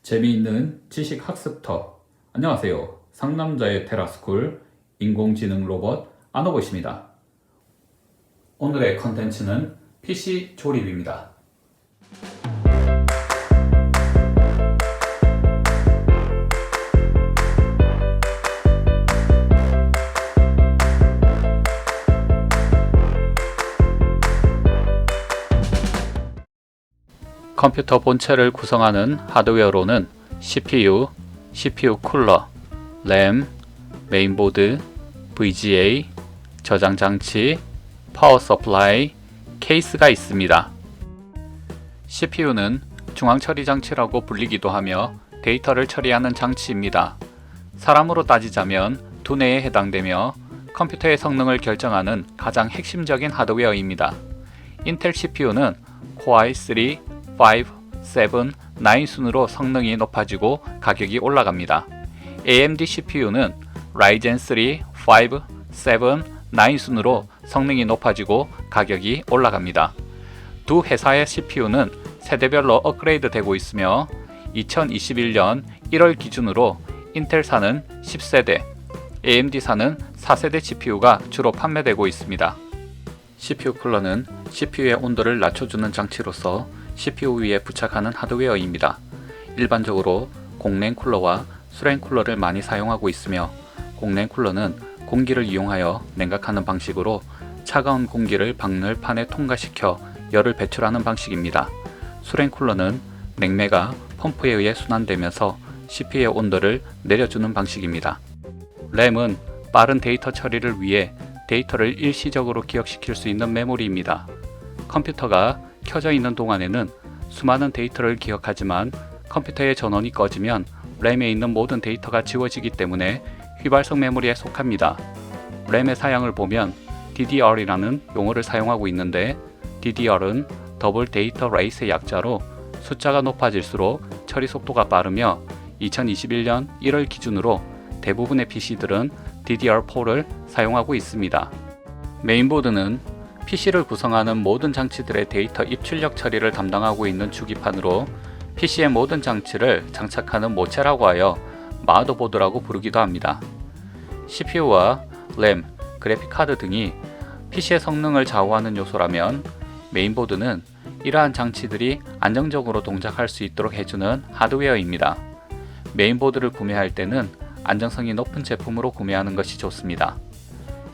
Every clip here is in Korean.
재미있는 지식 학습터. 안녕하세요. 상남자의 테라스쿨 인공지능 로봇 아노봇입니다. 오늘의 컨텐츠는 PC 조립입니다. 컴퓨터 본체를 구성하는 하드웨어로는 CPU, CPU 쿨러, 램, 메인보드, VGA, 저장장치, 파워 서플라이, 케이스가 있습니다. CPU는 중앙처리장치라고 불리기도 하며 데이터를 처리하는 장치입니다. 사람으로 따지자면 두뇌에 해당되며 컴퓨터의 성능을 결정하는 가장 핵심적인 하드웨어입니다. 인텔 CPU는 Core i3, 5, 7, 9 순으로 성능이 높아지고 가격이 올라갑니다. AMD CPU는 Ryzen 3, 5, 7, 9 순으로 성능이 높아지고 가격이 올라갑니다. 두 회사의 CPU는 세대별로 업그레이드 되고 있으며 2021년 1월 기준으로 인텔사는 10세대, AMD사는 4세대 CPU가 주로 판매되고 있습니다. CPU 쿨러는 CPU의 온도를 낮춰주는 장치로서 CPU 위에 부착하는 하드웨어입니다. 일반적으로 공랭 쿨러와 수랭 쿨러를 많이 사용하고 있으며 공랭 쿨러는 공기를 이용하여 냉각하는 방식으로 차가운 공기를 방열판에 통과시켜 열을 배출하는 방식입니다. 수랭 쿨러는 냉매가 펌프에 의해 순환되면서 CPU의 온도를 내려주는 방식입니다. 램은 빠른 데이터 처리를 위해 데이터를 일시적으로 기억시킬 수 있는 메모리입니다. 컴퓨터가 켜져 있는 동안에는 수많은 데이터를 기억하지만 컴퓨터의 전원이 꺼지면 램에 있는 모든 데이터가 지워지기 때문에 휘발성 메모리에 속합니다. 램의 사양을 보면 DDR이라는 용어를 사용하고 있는데 DDR은 더블 데이터 레이스의 약자로 숫자가 높아질수록 처리 속도가 빠르며 2021년 1월 기준으로 대부분의 PC들은 DDR4를 사용하고 있습니다. 메인보드는 PC를 구성하는 모든 장치들의 데이터 입출력 처리를 담당하고 있는 주기판으로 PC의 모든 장치를 장착하는 모체라고 하여 마더보드라고 부르기도 합니다. CPU와 램, 그래픽카드 등이 PC의 성능을 좌우하는 요소라면 메인보드는 이러한 장치들이 안정적으로 동작할 수 있도록 해주는 하드웨어입니다. 메인보드를 구매할 때는 안정성이 높은 제품으로 구매하는 것이 좋습니다.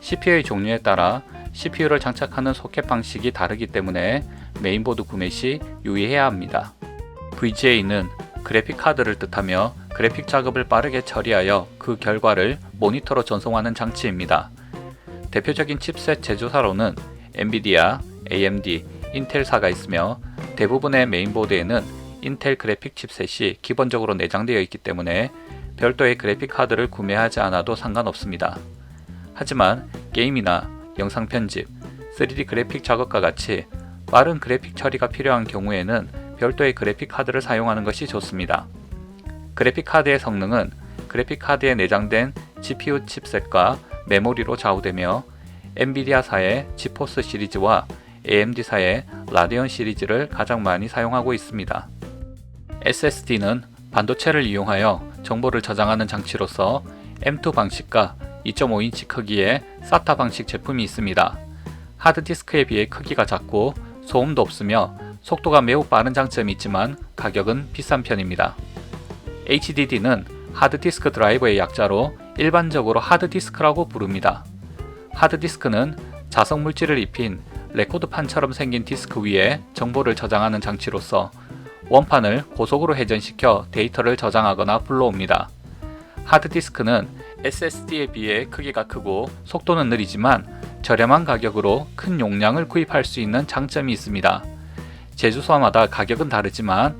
CPU의 종류에 따라 CPU를 장착하는 소켓 방식이 다르기 때문에 메인보드 구매 시 유의해야 합니다. VGA는 그래픽 카드를 뜻하며 그래픽 작업을 빠르게 처리하여 그 결과를 모니터로 전송하는 장치입니다. 대표적인 칩셋 제조사로는 엔비디아, AMD, 인텔사가 있으며 대부분의 메인보드에는 인텔 그래픽 칩셋이 기본적으로 내장되어 있기 때문에 별도의 그래픽 카드를 구매하지 않아도 상관없습니다. 하지만 게임이나 영상 편집, 3D 그래픽 작업과 같이 빠른 그래픽 처리가 필요한 경우에는 별도의 그래픽 카드를 사용하는 것이 좋습니다. 그래픽 카드의 성능은 그래픽 카드에 내장된 GPU 칩셋과 메모리로 좌우되며 엔비디아사의 지포스 시리즈와 AMD사의 라데온 시리즈를 가장 많이 사용하고 있습니다. SSD는 반도체를 이용하여 정보를 저장하는 장치로서 M2 방식과 2.5인치 크기의 SATA 방식 제품이 있습니다. 하드디스크에 비해 크기가 작고 소음도 없으며 속도가 매우 빠른 장점이 있지만 가격은 비싼 편입니다. HDD는 하드디스크 드라이버의 약자로 일반적으로 하드디스크라고 부릅니다. 하드디스크는 자석 물질을 입힌 레코드판처럼 생긴 디스크 위에 정보를 저장하는 장치로서 원판을 고속으로 회전시켜 데이터를 저장하거나 불러옵니다. 하드디스크는 SSD에 비해 크기가 크고 속도는 느리지만 저렴한 가격으로 큰 용량을 구입할 수 있는 장점이 있습니다. 제조사마다 가격은 다르지만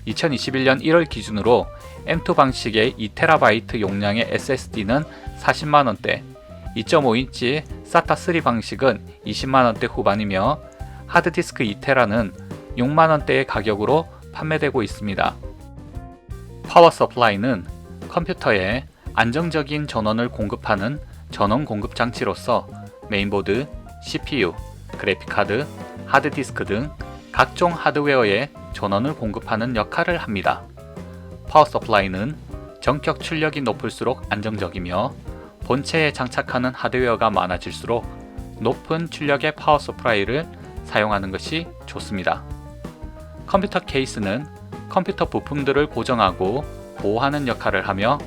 2021년 1월 기준으로 M2 방식의 2TB 용량의 SSD는 40만원대, 2.5인치 SATA3 방식은 20만원대 후반이며 하드디스크 2TB는 6만원대의 가격으로 판매되고 있습니다. 파워 서플라이는 컴퓨터에 안정적인 전원을 공급하는 전원 공급 장치로서 메인보드, CPU, 그래픽카드, 하드디스크 등 각종 하드웨어에 전원을 공급하는 역할을 합니다. 파워 서플라이는 전격 출력이 높을수록 안정적이며 본체에 장착하는 하드웨어가 많아질수록 높은 출력의 파워 서플라이를 사용하는 것이 좋습니다. 컴퓨터 케이스는 컴퓨터 부품들을 고정하고 보호하는 역할을 하며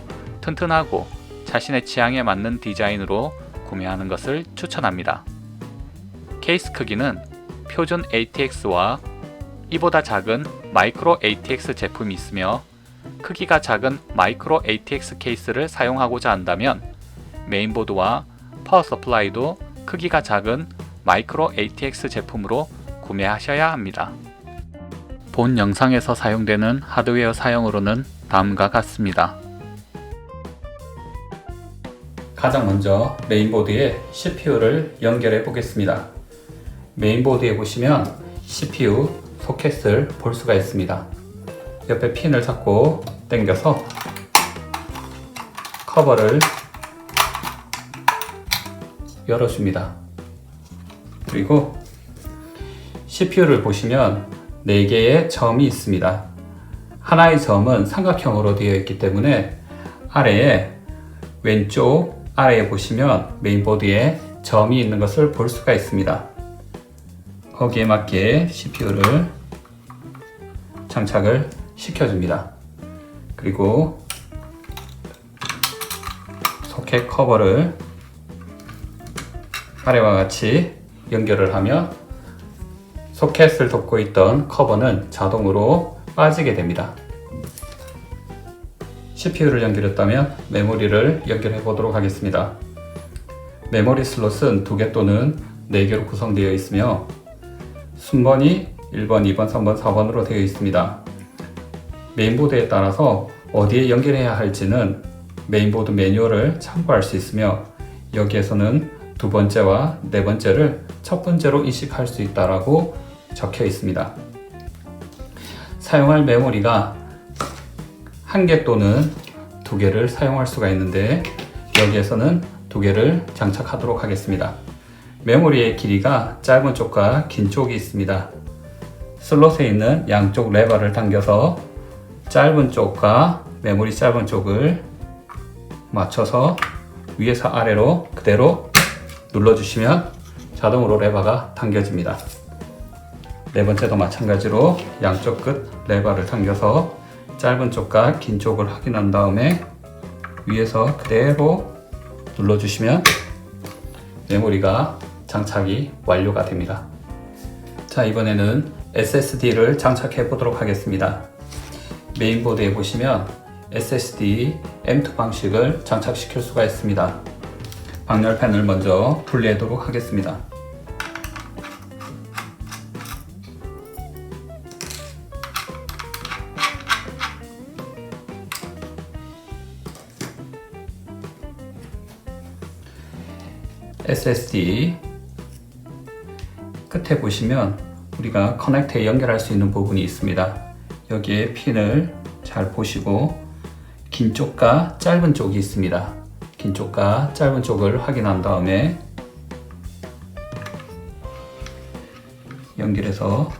튼튼하고 자신의 취향에 맞는 디자인으로 구매하는 것을 추천합니다. 케이스 크기는 표준 ATX와 이보다 작은 마이크로 ATX 제품이 있으며 크기가 작은 마이크로 ATX 케이스를 사용하고자 한다면 메인보드와 파워 서플라이도 크기가 작은 마이크로 ATX 제품으로 구매하셔야 합니다. 본 영상에서 사용되는 하드웨어 사용으로는 다음과 같습니다. 가장 먼저 메인보드에 CPU를 연결해 보겠습니다. 메인보드에 보시면 CPU 소켓을 볼 수가 있습니다. 옆에 핀을 잡고 당겨서 커버를 열어줍니다. 그리고 CPU를 보시면 4개의 점이 있습니다. 하나의 점은 삼각형으로 되어 있기 때문에 아래에 왼쪽 아래에 보시면 메인보드에 점이 있는 것을 볼 수가 있습니다. 거기에 맞게 CPU를 장착을 시켜줍니다. 그리고 소켓 커버를 아래와 같이 연결을 하면 소켓을 덮고 있던 커버는 자동으로 빠지게 됩니다. CPU를 연결했다면 메모리를 연결해 보도록 하겠습니다. 메모리 슬롯은 2개 또는 4개로 구성되어 있으며 순번이 1번, 2번, 3번, 4번으로 되어 있습니다. 메인보드에 따라서 어디에 연결해야 할지는 메인보드 매뉴얼을 참고할 수 있으며 여기에서는 2번째와 4번째를 첫 번째로 인식할 수 있다고 적혀 있습니다. 사용할 메모리가 1개 또는 2개를 사용할 수가 있는데 여기에서는 2개를 장착하도록 하겠습니다. 메모리의 길이가 짧은 쪽과 긴 쪽이 있습니다. 슬롯에 있는 양쪽 레버를 당겨서 짧은 쪽과 메모리 짧은 쪽을 맞춰서 위에서 아래로 그대로 눌러주시면 자동으로 레버가 당겨집니다. 4번째도 마찬가지로 양쪽 끝 레버를 당겨서 짧은 쪽과 긴 쪽을 확인한 다음에 위에서 그대로 눌러주시면 메모리가 장착이 완료가 됩니다. 자, 이번에는 SSD를 장착해 보도록 하겠습니다. 메인보드에 보시면 SSD M2 방식을 장착시킬 수가 있습니다. 방열팬을 먼저 분리하도록 하겠습니다. SSD 끝에 보시면 우리가 커넥터에 연결할 수 있는 부분이 있습니다. 여기에 핀을 잘 보시고 긴 쪽과 짧은 쪽이 있습니다. 긴 쪽과 짧은 쪽을 확인한 다음에 연결해서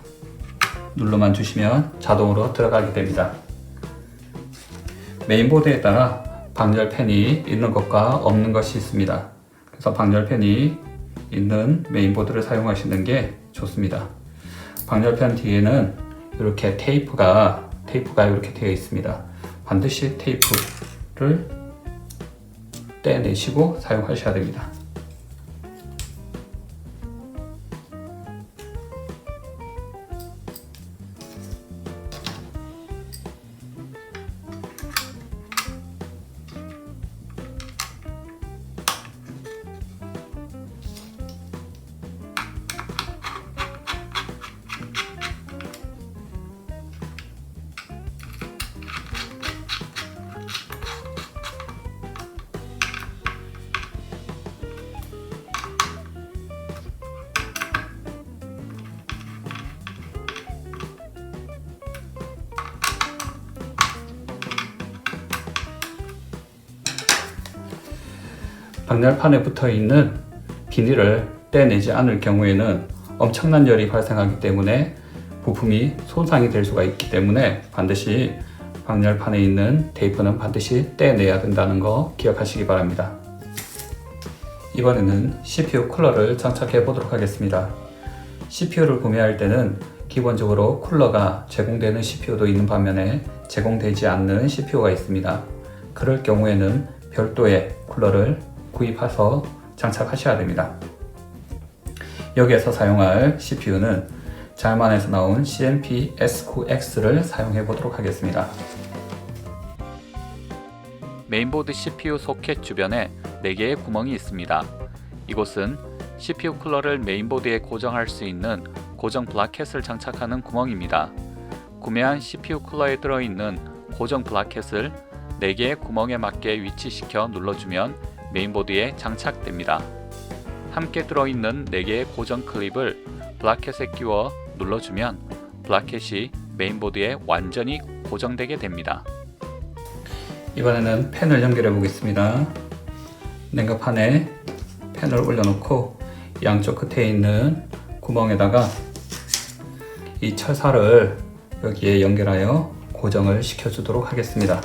눌러만 주시면 자동으로 들어가게 됩니다. 메인보드에 따라 방열팬이 있는 것과 없는 것이 있습니다. 그래서 방열팬이 있는 메인보드를 사용하시는 게 좋습니다. 방열팬 뒤에는 이렇게 테이프가 이렇게 되어 있습니다. 반드시 테이프를 떼내시고 사용하셔야 됩니다. 방열판에 붙어 있는 비닐을 떼내지 않을 경우에는 엄청난 열이 발생하기 때문에 부품이 손상이 될 수가 있기 때문에 반드시 방열판에 있는 테이프는 반드시 떼내야 된다는 거 기억하시기 바랍니다. 이번에는 CPU 쿨러를 장착해 보도록 하겠습니다. CPU를 구매할 때는 기본적으로 쿨러가 제공되는 CPU도 있는 반면에 제공되지 않는 CPU가 있습니다. 그럴 경우에는 별도의 쿨러를 구입해서 장착하셔야 됩니다. 여기에서 사용할 CPU는 자만에서 나온 CMP S9X를 사용해 보도록 하겠습니다. 메인보드 CPU 소켓 주변에 4개의 구멍이 있습니다. 이곳은 CPU 쿨러를 메인보드에 고정할 수 있는 고정 브라켓을 장착하는 구멍입니다. 구매한 CPU 쿨러에 들어있는 고정 브라켓을 4개의 구멍에 맞게 위치시켜 눌러주면 메인보드에 장착됩니다. 함께 들어있는 4개의 고정 클립을 브라켓에 끼워 눌러주면 브라켓이 메인보드에 완전히 고정되게 됩니다. 이번에는 팬을 연결해 보겠습니다. 냉각판에 팬을 올려놓고 양쪽 끝에 있는 구멍에다가 이 철사를 여기에 연결하여 고정을 시켜주도록 하겠습니다.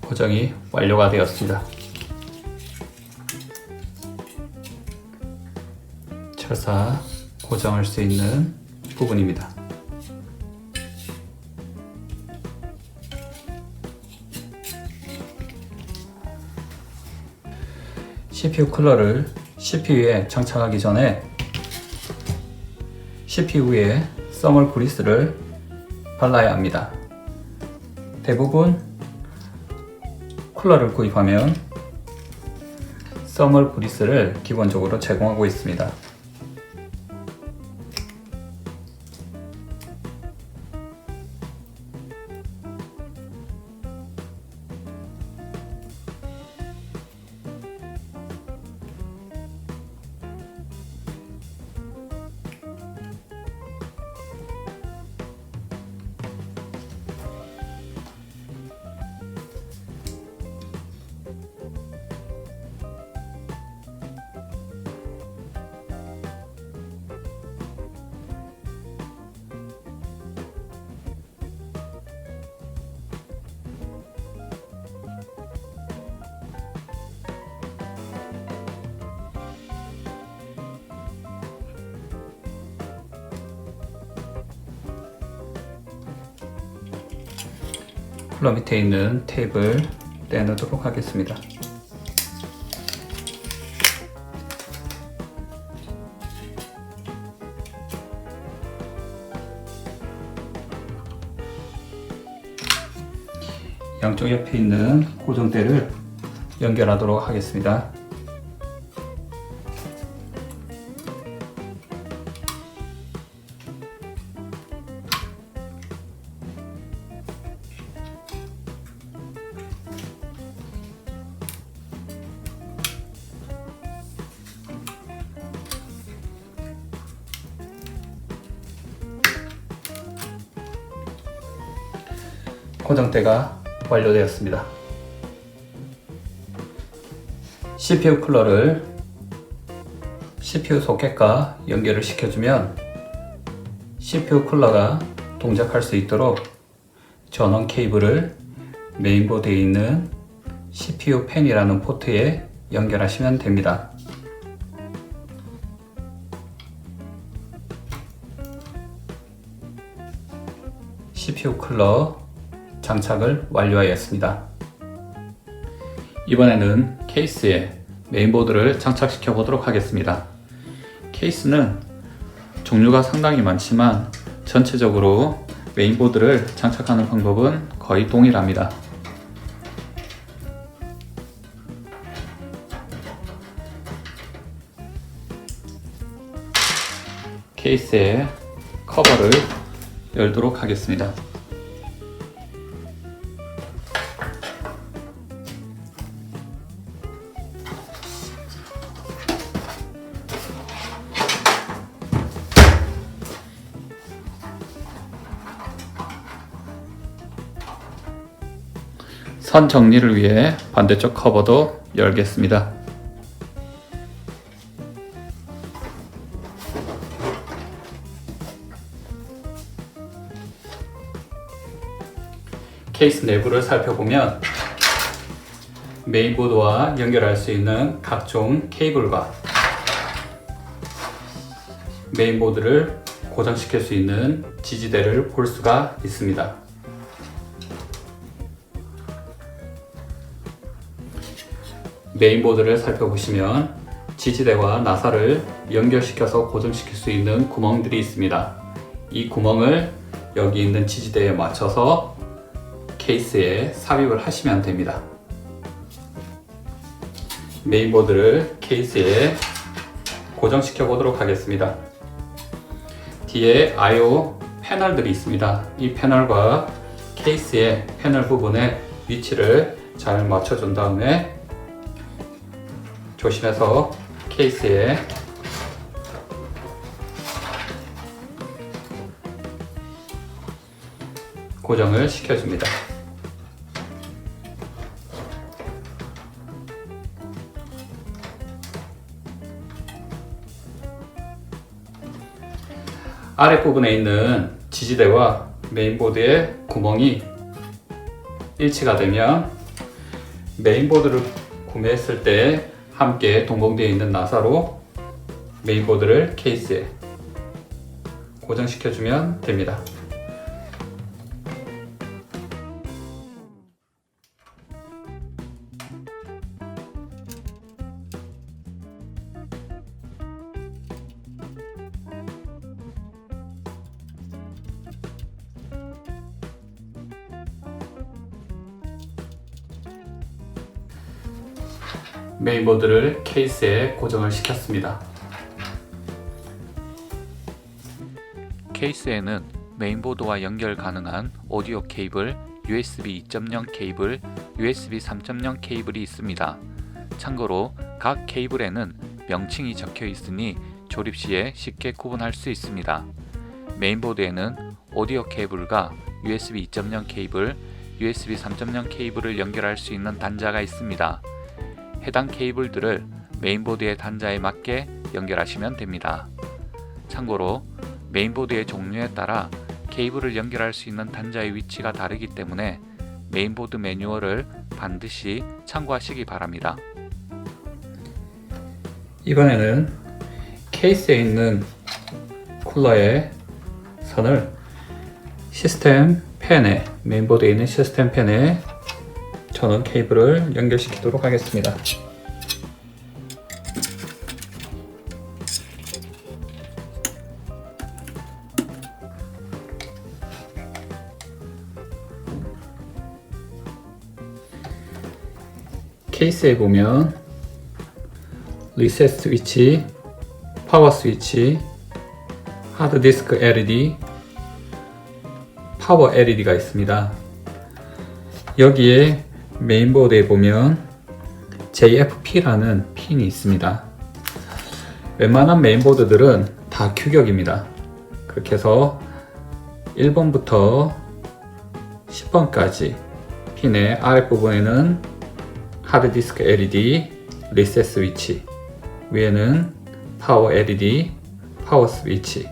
고정이 완료가 되었습니다. 철사 고정할 수 있는 부분입니다. CPU 쿨러를 CPU에 장착하기 전에 CPU에 써멀 그리스를 발라야 합니다. 대부분 쿨러를 구입하면 써멀 그리스를 기본적으로 제공하고 있습니다. 쿨러 밑에 있는 테이프를 떼놓도록 하겠습니다. 양쪽 옆에 있는 고정대를 연결하도록 하겠습니다. 고정대가 완료되었습니다. CPU 쿨러를 CPU 소켓과 연결을 시켜주면 CPU 쿨러가 동작할 수 있도록 전원 케이블을 메인보드에 있는 CPU 팬이라는 포트에 연결하시면 됩니다. CPU 쿨러 장착을 완료하였습니다. 이번에는 케이스에 메인보드를 장착시켜 보도록 하겠습니다. 케이스는 종류가 상당히 많지만 전체적으로 메인보드를 장착하는 방법은 거의 동일합니다. 케이스의 커버를 열도록 하겠습니다. 선 정리를 위해 반대쪽 커버도 열겠습니다. 케이스 내부를 살펴보면 메인보드와 연결할 수 있는 각종 케이블과 메인보드를 고정시킬 수 있는 지지대를 볼 수가 있습니다. 메인보드를 살펴보시면 지지대와 나사를 연결시켜서 고정시킬 수 있는 구멍들이 있습니다. 이 구멍을 여기 있는 지지대에 맞춰서 케이스에 삽입을 하시면 됩니다. 메인보드를 케이스에 고정시켜 보도록 하겠습니다. 뒤에 I/O 패널들이 있습니다. 이 패널과 케이스의 패널 부분의 위치를 잘 맞춰준 다음에 조심해서 케이스에 고정을 시켜줍니다. 아랫부분에 있는 지지대와 메인보드의 구멍이 일치가 되면 메인보드를 구매했을 때 함께 동봉되어 있는 나사로 메인보드를 케이스에 고정시켜주면 됩니다. 메인보드를 케이스에 고정을 시켰습니다. 케이스에는 메인보드와 연결 가능한 오디오 케이블, USB 2.0 케이블, USB 3.0 케이블이 있습니다. 참고로 각 케이블에는 명칭이 적혀 있으니 조립 시에 쉽게 구분할 수 있습니다. 메인보드에는 오디오 케이블과 USB 2.0 케이블, USB 3.0 케이블을 연결할 수 있는 단자가 있습니다. 해당 케이블들을 메인보드의 단자에 맞게 연결하시면 됩니다. 참고로 메인보드의 종류에 따라 케이블을 연결할 수 있는 단자의 위치가 다르기 때문에 메인보드 매뉴얼을 반드시 참고하시기 바랍니다. 이번에는 케이스에 있는 쿨러의 선을 시스템 팬에, 메인보드에 있는 시스템 팬에 전원 케이블을 연결시키도록 하겠습니다. 케이스에 보면 리셋 스위치, 파워 스위치, 하드디스크 LED, 파워 LED가 있습니다. 여기에 메인보드에 보면 JFP라는 핀이 있습니다. 웬만한 메인보드들은 다 규격입니다. 그렇게 해서 1번부터 10번까지 핀의 아랫부분에는 하드디스크 LED, 리셋 스위치, 위에는 파워 LED, 파워 스위치.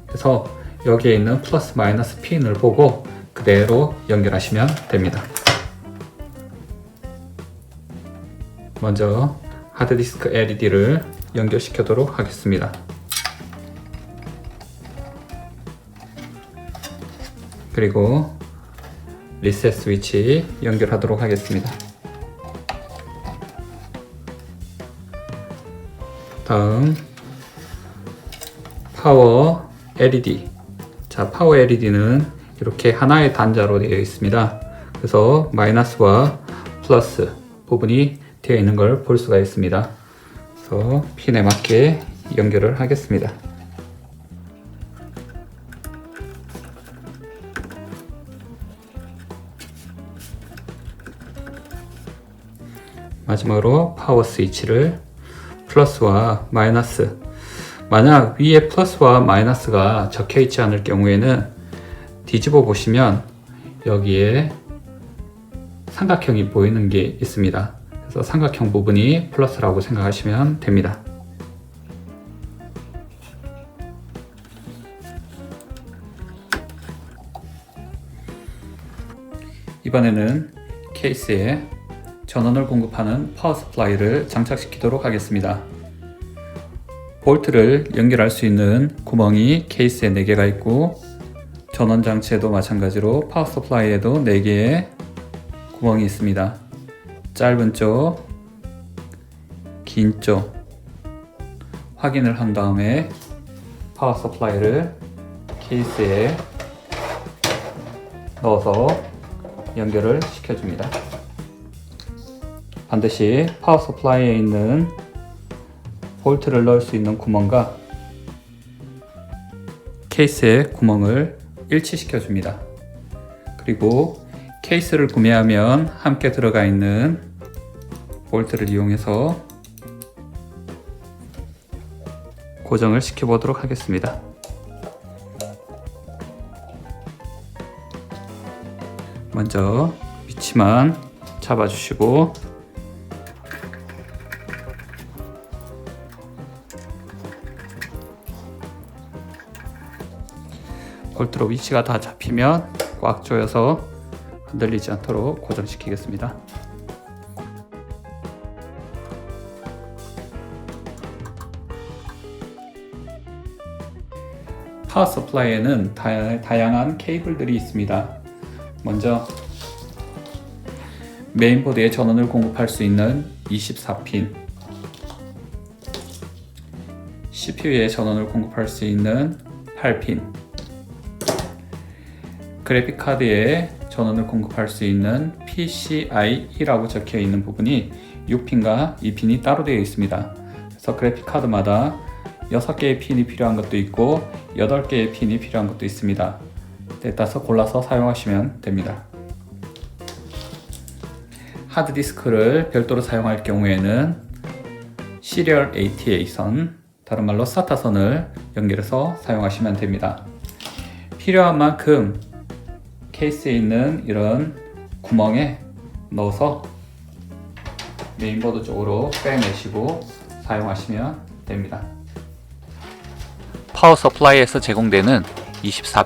그래서 여기에 있는 플러스 마이너스 핀을 보고 그대로 연결하시면 됩니다. 먼저 하드디스크 LED를 연결시키도록 하겠습니다. 그리고 리셋 스위치 연결하도록 하겠습니다. 다음 파워 LED. 자, 파워 LED는 이렇게 하나의 단자로 되어 있습니다. 그래서 마이너스와 플러스 부분이 되어 있는 걸 볼 수가 있습니다. 그래서 핀에 맞게 연결을 하겠습니다. 마지막으로 파워 스위치를 플러스와 마이너스, 만약 위에 플러스와 마이너스가 적혀 있지 않을 경우에는 뒤집어 보시면 여기에 삼각형이 보이는 게 있습니다. 그래서 삼각형 부분이 플러스라고 생각하시면 됩니다. 이번에는 케이스에 전원을 공급하는 파워 서플라이를 장착시키도록 하겠습니다. 볼트를 연결할 수 있는 구멍이 케이스에 4개가 있고, 전원 장치에도 마찬가지로 파워 서플라이에도 4개의 구멍이 있습니다. 짧은 쪽, 긴 쪽 확인을 한 다음에 파워 서플라이를 케이스에 넣어서 연결을 시켜줍니다. 반드시 파워 서플라이에 있는 볼트를 넣을 수 있는 구멍과 케이스의 구멍을 일치시켜 줍니다. 그리고 케이스를 구매하면 함께 들어가 있는 볼트를 이용해서 고정을 시켜 보도록 하겠습니다. 먼저 위치만 잡아주시고, 볼트로 위치가 다 잡히면 꽉 조여서 흔들리지 않도록 고정시키겠습니다. 파워 서플라이에는 다양한 케이블들이 있습니다. 먼저 메인보드에 전원을 공급할 수 있는 24핀, CPU에 전원을 공급할 수 있는 8핀, 그래픽카드에 전원을 공급할 수 있는 PCIe라고 적혀 있는 부분이 6핀과 2핀이 따로 되어 있습니다. 그래서 그래픽카드마다 6개의 핀이 필요한 것도 있고 8개의 핀이 필요한 것도 있습니다. 때에 따라서 골라서 사용하시면 됩니다. 하드디스크를 별도로 사용할 경우에는 시리얼 ATA-선, 다른 말로 SATA선을 연결해서 사용하시면 됩니다. 필요한 만큼 케이스에 있는 이런 구멍에 넣어서 메인보드 쪽으로 빼내시고 사용하시면 됩니다. 파워 서플라이에서 제공되는 24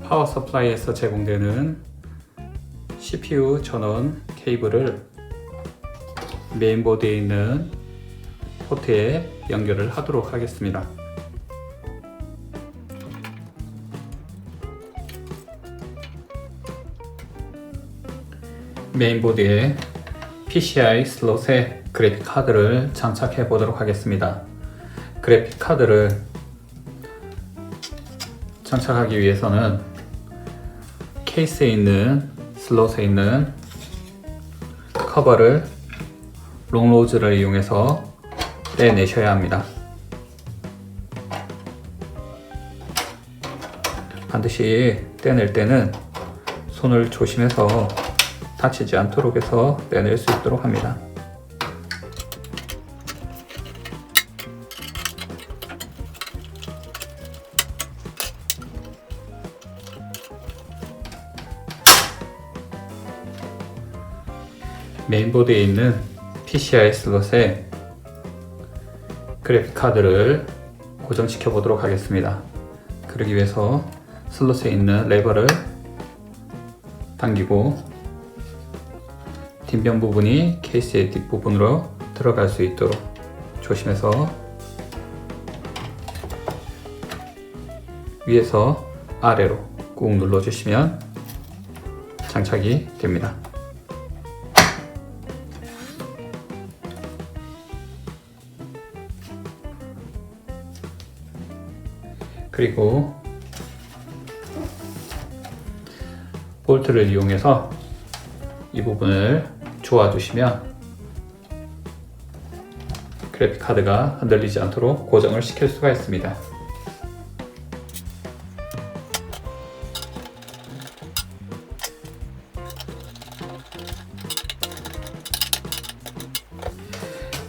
파워 서플라이에서 제공되는 CPU 전원 케이블을 메인보드에 있는 포트에 연결을 하도록 하겠습니다. 메인보드에 PCI 슬롯에 그래픽 카드를 장착해 보도록 하겠습니다. 그래픽 카드를 장착하기 위해서는 케이스에 있는 슬롯에 있는 커버를 롱로즈를 이용해서 떼내셔야 합니다. 반드시 떼낼 때는 손을 조심해서 다치지 않도록 해서 떼낼 수 있도록 합니다. 메인보드에 있는 PCI 슬롯에 그래픽 카드를 고정시켜 보도록 하겠습니다. 그러기 위해서 슬롯에 있는 레버를 당기고 뒷면 부분이 케이스의 뒷부분으로 들어갈 수 있도록 조심해서 위에서 아래로 꾹 눌러주시면 장착이 됩니다. 그리고 볼트를 이용해서 이 부분을 조아주시면 그래픽카드가 흔들리지 않도록 고정을 시킬 수가 있습니다.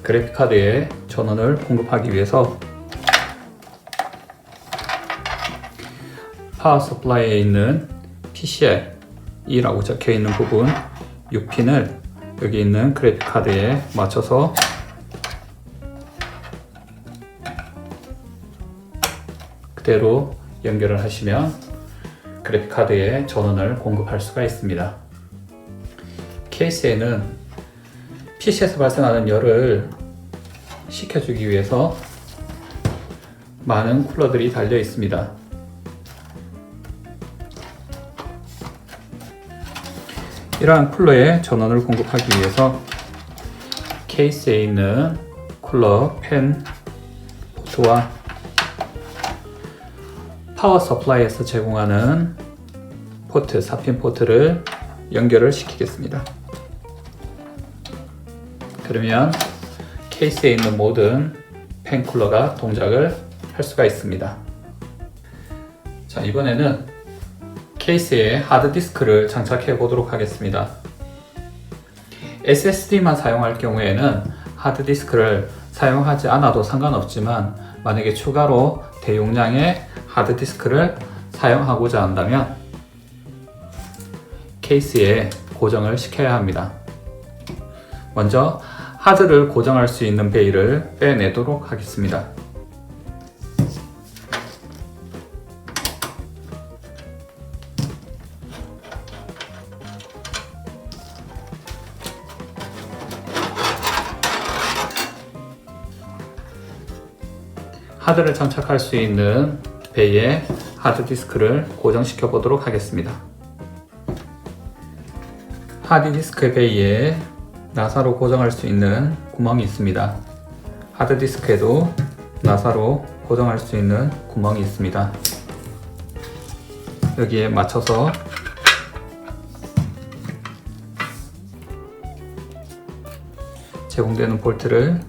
그래픽카드에 전원을 공급하기 위해서 파워 서플라이에 있는 PCL이라고 적혀 있는 부분 6핀을 여기 있는 그래픽카드에 맞춰서 그대로 연결을 하시면 그래픽카드에 전원을 공급할 수가 있습니다. 케이스에는 PC에서 발생하는 열을 식혀주기 위해서 많은 쿨러들이 달려 있습니다. 이러한 쿨러에 전원을 공급하기 위해서 케이스에 있는 쿨러 팬 포트와 파워 서플라이에서 제공하는 포트, 4핀 포트를 연결을 시키겠습니다. 그러면 케이스에 있는 모든 팬 쿨러가 동작을 할 수가 있습니다. 자, 이번에는 케이스에 하드디스크를 장착해 보도록 하겠습니다. SSD만 사용할 경우에는 하드디스크를 사용하지 않아도 상관없지만 만약에 추가로 대용량의 하드디스크를 사용하고자 한다면 케이스에 고정을 시켜야 합니다. 먼저 하드를 고정할 수 있는 베일을 빼내도록 하겠습니다. 하드를 장착할 수 있는 베이에 하드디스크를 고정시켜 보도록 하겠습니다. 하드디스크 베이에 나사로 고정할 수 있는 구멍이 있습니다. 하드디스크에도 나사로 고정할 수 있는 구멍이 있습니다. 여기에 맞춰서 제공되는 볼트를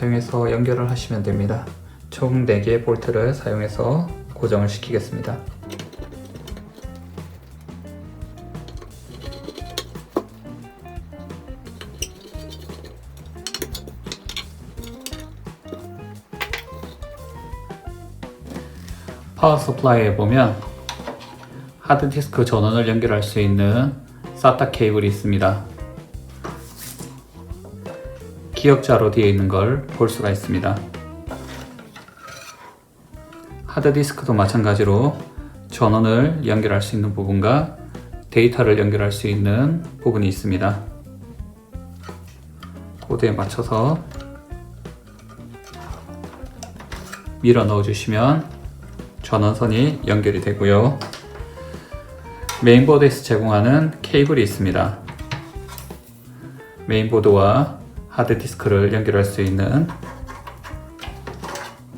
사용해서 연결을 하시면 됩니다. 총 4개의 볼트를 사용해서 고정을 시키겠습니다. 파워 서플라이에 보면 하드디스크 전원을 연결할 수 있는 SATA 케이블이 있습니다. 기역자로 되어 있는 걸 볼 수가 있습니다. 하드디스크도 마찬가지로 전원을 연결할 수 있는 부분과 데이터를 연결할 수 있는 부분이 있습니다. 코드에 맞춰서 밀어 넣어 주시면 전원선이 연결이 되고요. 메인보드에서 제공하는 케이블이 있습니다. 메인보드와 하드디스크를 연결할 수 있는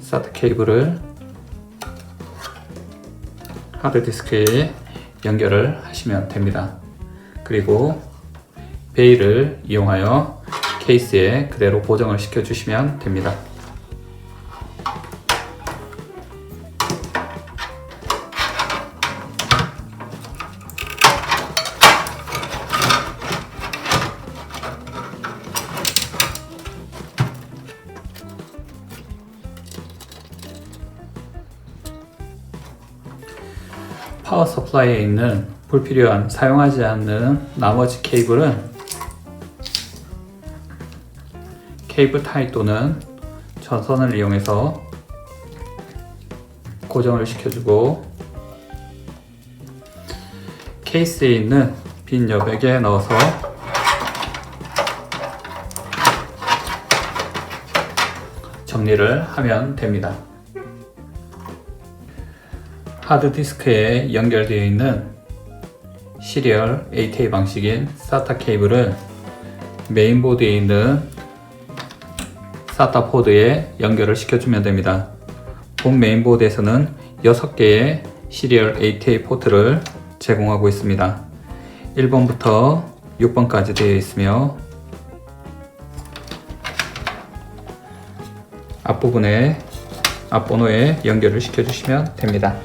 SATA 케이블을 하드디스크에 연결을 하시면 됩니다. 그리고 베일을 이용하여 케이스에 그대로 고정을 시켜 주시면 됩니다. 파워 서플라이에 있는 불필요한 사용하지 않는 나머지 케이블은 케이블 타이 또는 전선을 이용해서 고정을 시켜주고 케이스에 있는 빈 여백에 넣어서 정리를 하면 됩니다. 하드디스크에 연결되어 있는 시리얼 ATA 방식인 SATA 케이블을 메인보드에 있는 SATA 포드에 연결을 시켜주면 됩니다. 본 메인보드에서는 6개의 시리얼 ATA 포트를 제공하고 있습니다. 1번부터 6번까지 되어 있으며 앞부분에 앞번호에 연결을 시켜주시면 됩니다.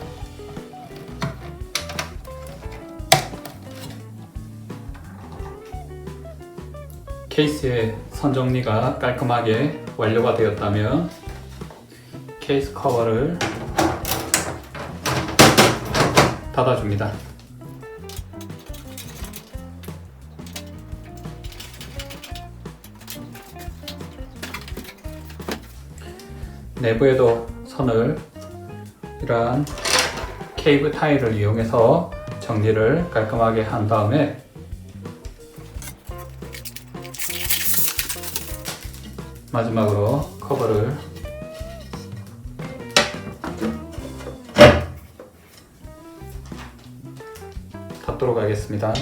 케이스의 선 정리가 깔끔하게 완료가 되었다면 케이스 커버를 닫아줍니다. 내부에도 선을 이러한 케이블 타일을 이용해서 정리를 깔끔하게 한 다음에 마지막으로 커버를 닫도록 하겠습니다.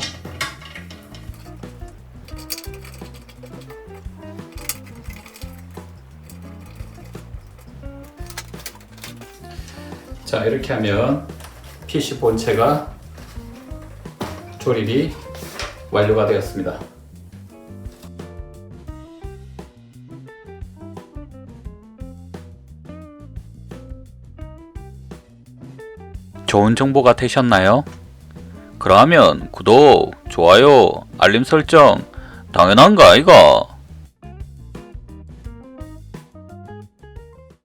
자, 이렇게 하면 PC 본체가 조립이 완료가 되었습니다. 좋은 정보가 되셨나요? 그러면 구독, 좋아요, 알림 설정 당연한 거 아이가?